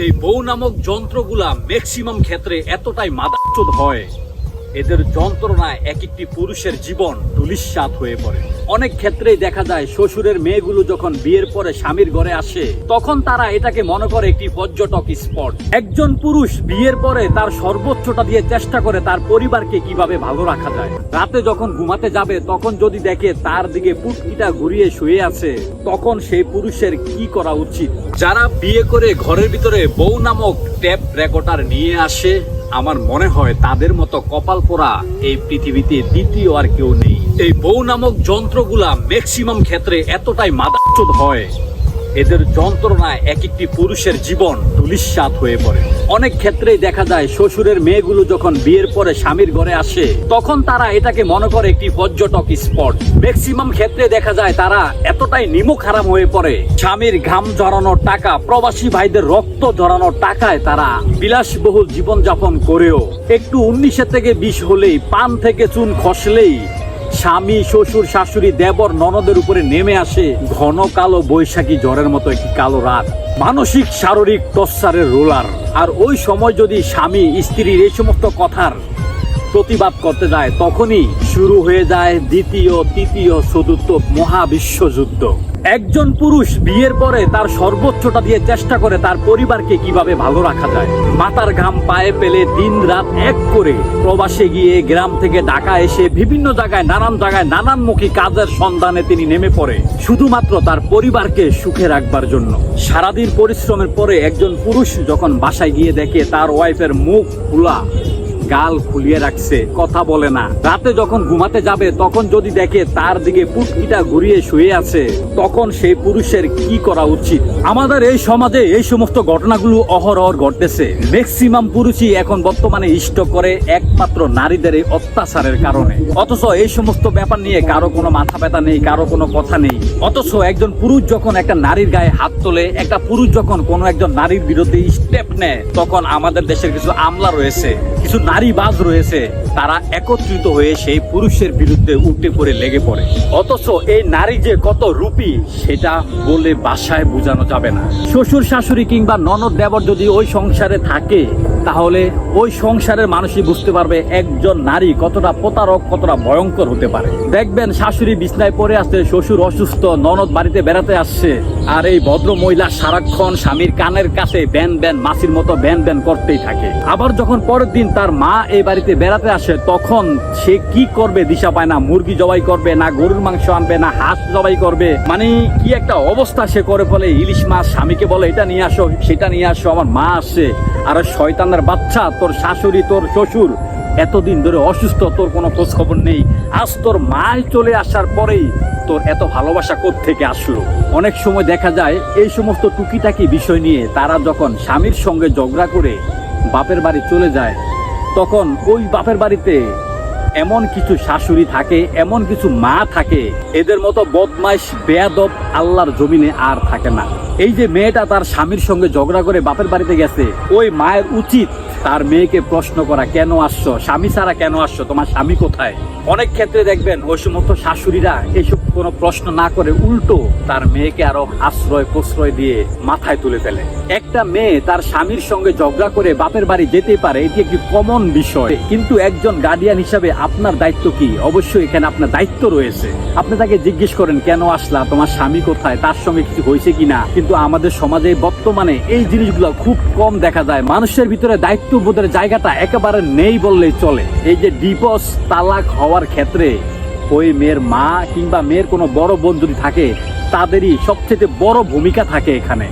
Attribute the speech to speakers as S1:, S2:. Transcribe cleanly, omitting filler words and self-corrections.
S1: এই বউ নামক যন্ত্রগুলা ম্যাক্সিমাম ক্ষেত্রে এতটাই মাদাচ্চোদ হয়, এদের যন্ত্রণায় এক একটি পুরুষের জীবন ধূলিসাৎ হয়ে পড়ে। অনেক ক্ষেত্রেই দেখা যায় শ্বশুরের মেয়েগুলো যখন বিয়ের পরে স্বামীর ঘরে আসে তখন তারা এটাকে মনে করে একটি পর্যটক স্পট। একজন পুরুষ বিয়ের পরে তার সর্বোচ্চটা দিয়ে চেষ্টা করে তার পরিবারকে কিভাবে ভালো রাখা যায়। রাতে যখন ঘুমাতে যাবে তখন যদি দেখে তার দিকে পুটকিটা ঘুরিয়ে শুয়ে আছে, তখন সেই পুরুষের কি করা উচিত? যারা বিয়ে করে ঘরের ভিতরে বউ নামক টেপ রেকর্ডার নিয়ে আসে, আমার মনে হয় তাদের মতো কপাল পোড়া এই পৃথিবীতে দ্বিতীয় আর কেউ নেই। এই বউ নামক যন্ত্রগুলা ম্যাক্সিমাম ক্ষেত্রে এতটাই মাদাচ্চোদ হয়, এদের যন্ত্রণায় এক একটি পুরুষের জীবন ধূলিসাৎ হয়ে পড়ে। অনেক ক্ষেত্রেই দেখা যায় শ্বশুরের মেয়েগুলো যখন বিয়ের পরে স্বামীর ঘরে আসে তখন তারা এটাকে মনে করে একটি পর্যটক স্পট। ম্যাক্সিমাম ক্ষেত্রে দেখা যায় তারা এতটাই নিমক হারাম হয়ে পড়ে, স্বামীর ঘাম ঝরানোর টাকা, প্রবাসী ভাইদের রক্ত ঝরানোর টাকায় তারা বিলাসবহুল জীবনযাপন করেও একটু 19 থেকে 20 হলেই, পান থেকে চুন খসলেই স্বামী, শ্বশুর, শাশুড়ি, দেবর, ননদের উপরে নেমে আসে ঘন কালো বৈশাখী ঝড়ের মতো একটি কালো রাত, মানসিক শারীরিক টর্চারের রোলার। আর ওই সময় যদি স্বামী স্ত্রীর এই সমস্ত কথার প্রতিবাদ করতে যায় তখনই শুরু হয়ে যায় দ্বিতীয়, তৃতীয়, চতুর্থ মহাবিশ্বযুদ্ধ। একজন পুরুষ বিয়ের পরে তার সর্বোচ্চটা দিয়ে চেষ্টা করে তার পরিবারকে কিভাবে ভালো রাখা যায়। মাথার ঘাম পায়ে পেলে দিন রাত এক করে প্রবাসে গিয়ে গ্রাম থেকে ঢাকা এসে বিভিন্ন জায়গায় নানানমুখী কাজের সন্ধানে তিনি নেমে পড়ে শুধুমাত্র তার পরিবারকে সুখে রাখবার জন্য। সারাদিন পরিশ্রমের পরে একজন পুরুষ যখন বাসায় গিয়ে দেখে তার ওয়াইফের মুখ খোলা, গাল খুলিয়ে রাখছে, কথা বলে না, রাতে যখন ঘুমাতে যাবে তখন যদি দেখে তার দিকে পুটকিটা ঘুরিয়ে শুয়ে আছে, তখন সেই পুরুষের কি করা উচিত? আমাদের এই সমাজে এই সমস্ত ঘটনাগুলো অহরহ ঘটতেছে। ম্যাক্সিমাম পুরুষই এখন বর্তমানে ইষ্ট করে একমাত্র নারীদের এই অত্যাচারের কারণে, অথচ এই সমস্ত ব্যাপার নিয়ে কারো কোনো মাথা ব্যথা নেই, কারো কোনো কথা নেই। অথচ একজন পুরুষ যখন একটা নারীর গায়ে হাত তোলে, একটা পুরুষ যখন কোনো একজন নারীর বিরুদ্ধে স্টেপ নেয়, তখন আমাদের দেশের কিছু আমলা রয়েছে, কিছু নারীবাজ রয়েছে, তারা একত্রিত হয়ে সেই পুরুষের বিরুদ্ধে উঠে পড়ে লেগে পড়ে। অথচ এই নারী যে কত রূপী সেটা বলে ভাষায় বোঝানো যাবে না। শ্বশুর শাশুড়ি কিংবা ননদ দেবর যদি ওই সংসারে থাকে তাহলে ওই সংসারের মানুষই বুঝতে পারবে একজন নারী কতটা প্রতারক, কতটা ভয়ঙ্কর হতে পারে। দেখবেন শাশুড়ি বিছনায় পড়ে আসছে, শ্বশুর অসুস্থ, ননদ বাড়িতে বেড়াতে আসছে, আর এই ভদ্র মহিলা সারাক্ষণ স্বামীর কানের কাছে ব্যান ব্যান মাছির মতো ব্যান ব্যান করতেই থাকে। আবার যখন পরের দিন তার মা এই বাড়িতে বেড়াতে আসে তখন সে কি করবে দিশা পায় না। মুরগি জবাই করবে না, গরুর মাংস আনবে না, হাঁস জবাই করবে, মানে কি একটা অবস্থা সে করে ফেলে। ইলিশ মাছ, স্বামীকে বলে এটা নিয়ে আসো, সেটা নিয়ে আসো, আমার মা আসছে। আর শয়তানের বাচ্চা, তোর শাশুড়ি, তোর শ্বশুর এতদিন ধরে অসুস্থ, তোর কোনো খোঁজ খবর নেই, আজ তোর মা চলে আসার পরেই তোর এত ভালোবাসা কোত্থেকে আসলো। অনেক সময় দেখা যায় এই সমস্ত টুকিটাকি বিষয় নিয়ে তারা যখন স্বামীর সঙ্গে ঝগড়া করে বাপের বাড়ি চলে যায় তখন ওই বাপের বাড়িতে এমন কিছু শাশুড়ি থাকে, এমন কিছু মা থাকে, এদের মতো বদমাইশ বেয়াদব আল্লাহর জমিনে আর থাকে না। এই যে মেয়েটা তার স্বামীর সঙ্গে ঝগড়া করে বাপের বাড়িতে গেছে, ওই মায়ের উচিত তার মেয়েকে প্রশ্ন করা, কেন আসছো, স্বামী ছাড়া কেন আসছো, তোমার স্বামী কোথায়? অনেক ক্ষেত্রে দেখবেন ওই সমস্ত শাশুড়িরা এইসব কোনো প্রশ্ন না করে উল্টো তার মেয়েকে আরো আশ্রয় প্রশ্রয় দিয়ে মাথায় তুলে ফেলে। একটা মেয়ে তার স্বামীর সঙ্গে ঝগড়া করে বাপের বাড়ি যেতেই পারে, এটি একটি কমন বিষয়, কিন্তু একজন গার্ডিয়ান হিসাবে আপনার দায়িত্ব কি? অবশ্যই এখানে আপনার দায়িত্ব রয়েছে। আপনি তাকে জিজ্ঞেস করেন, কেন আসলা, তোমার স্বামী কোথায়, তার সঙ্গে কিছু হয়েছে কিনা। কিন্তু আমাদের সমাজে বর্তমানে এই জিনিসগুলো খুব কম দেখা যায়। মানুষের ভিতরে দায়িত্ববোধের জায়গাটা একেবারে নেই বললেই চলে। এই যে ডিভোর্স, তালাক হওয়ার ক্ষেত্রে ওই মেয়ের মা কিংবা মেয়ের কোনো বড় বোন যদি থাকে তাদেরই সবচেয়ে বড় ভূমিকা থাকে এখানে।